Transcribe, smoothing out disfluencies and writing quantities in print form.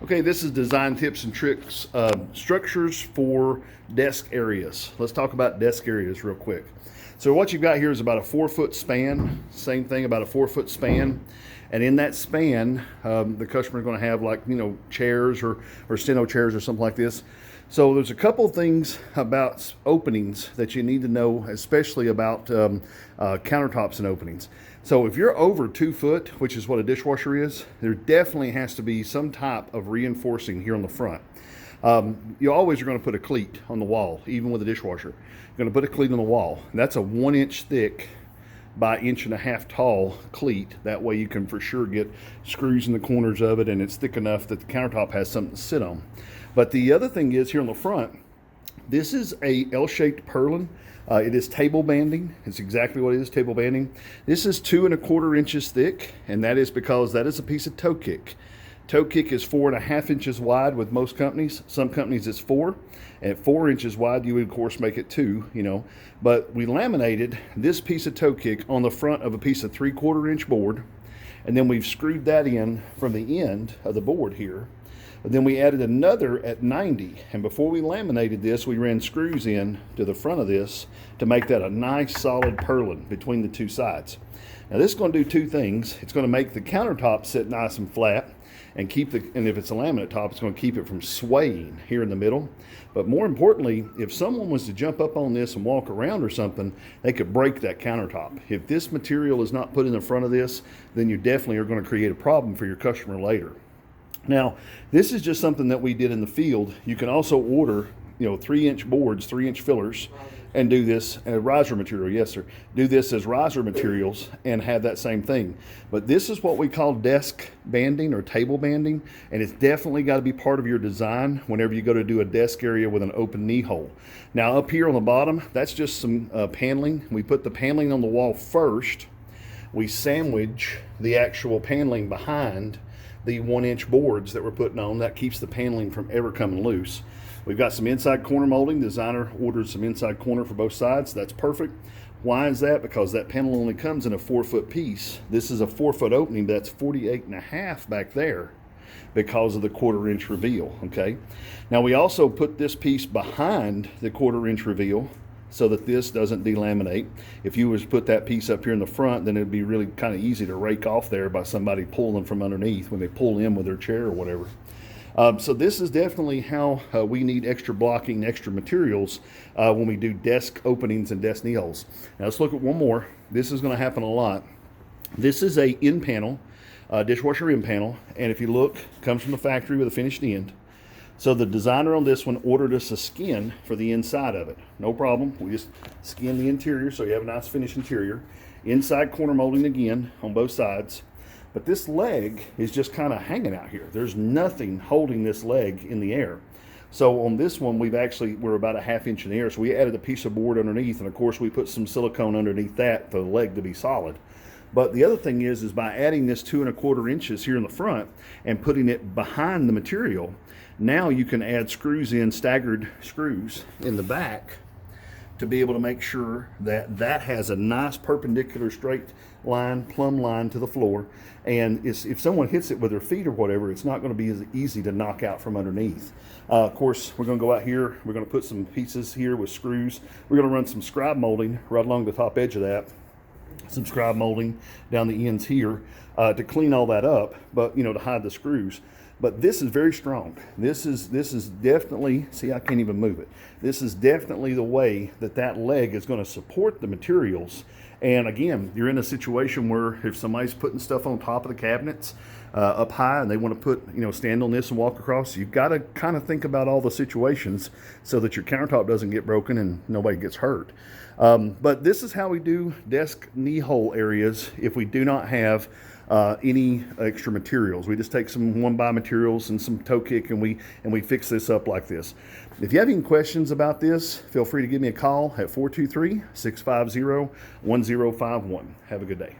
Okay, this is design tips and tricks, structures for desk areas. Let's talk about desk areas real quick. So what you've got here is about a 4-foot span, same thing, about a 4-foot span. And in that span, the customer is going to have chairs or steno chairs or something like this. So there's a couple of things about openings that you need to know, especially about countertops and openings. So if you're over 2 foot, which is what a dishwasher is, there definitely has to be some type of reinforcing here on the front. You always are going to put a cleat on the wall, even with a dishwasher. You're going to put a cleat on the wall. That's a 1-inch thick by 1.5 inch tall cleat. That way you can for sure get screws in the corners of it, and it's thick enough that the countertop has something to sit on. But the other thing is, here on the front, this is a L-shaped purlin. It is table banding. It's exactly what it is, table banding. This is 2¼ inches thick, and that is because that is a piece of toe kick. Toe kick is 4.5 inches wide with most companies. Some companies it's 4. At 4 inches wide, you would of course make it 2, But we laminated this piece of toe kick on the front of a piece of 3/4 inch board, and then we've screwed that in from the end of the board here. But then we added another at 90, and before we laminated this, we ran screws in to the front of this to make that a nice solid purlin between the two sides. Now this is going to do 2 things. It's going to make the countertop sit nice and flat, and if it's a laminate top, it's going to keep it from swaying here in the middle. But more importantly, if someone was to jump up on this and walk around or something, they could break that countertop. If this material is not put in the front of this, then you definitely are going to create a problem for your customer later. Now, this is just something that we did in the field. You can also order, 3-inch boards, 3-inch fillers, and do this as riser material. Yes, sir. Do this as riser materials and have that same thing. But this is what we call desk banding or table banding, and it's definitely got to be part of your design whenever you go to do a desk area with an open knee hole. Now, up here on the bottom, that's just some paneling. We put the paneling on the wall first. We sandwich the actual paneling behind the 1-inch boards that we're putting on. That keeps the paneling from ever coming loose. We've got some inside corner molding. The designer ordered some inside corner for both sides. That's perfect. Why is that? Because that panel only comes in a 4-foot piece. This is a 4-foot opening, but that's 48.5 back there because of the 1/4 inch reveal, okay? Now we also put this piece behind the 1/4 inch reveal so that this doesn't delaminate. If you was to put that piece up here in the front, then it'd be really kind of easy to rake off there by somebody pulling from underneath when they pull in with their chair or whatever. So this is definitely how we need extra blocking, extra materials when we do desk openings and desk knee holes. Now let's look at one more. This is going to happen a lot. This is a end panel, dishwasher end panel, and if you look, it comes from the factory with a finished end. So the designer on this one ordered us a skin for the inside of it. No problem. We just skin the interior so you have a nice finished interior. Inside corner molding again on both sides. But this leg is just kind of hanging out here. There's nothing holding this leg in the air. So on this one, we're about a 1/2 inch in the air. So we added a piece of board underneath, and of course we put some silicone underneath that for the leg to be solid. But the other thing is by adding this 2¼ inches here in the front and putting it behind the material, now you can add screws in, staggered screws in the back to be able to make sure that that has a nice perpendicular straight line, plumb line to the floor. And if someone hits it with their feet or whatever, it's not going to be as easy to knock out from underneath. Of course, we're going to go out here. We're going to put some pieces here with screws. We're going to run some scribe molding right along the top edge of that. Some scribe molding down the ends here to clean all that up, but to hide the screws. But this is very strong. This is definitely, see, I can't even move it. This is definitely the way that leg is going to support the materials. And again, you're in a situation where if somebody's putting stuff on top of the cabinets up high and they want to put, stand on this and walk across, you've got to kind of think about all the situations so that your countertop doesn't get broken and nobody gets hurt. But this is how we do desk knee hole areas if we do not have any extra materials. We just take some 1x materials and some toe kick, and we fix this up like this. If you have any questions about this, feel free to give me a call at 423-650-1051. Have a good day.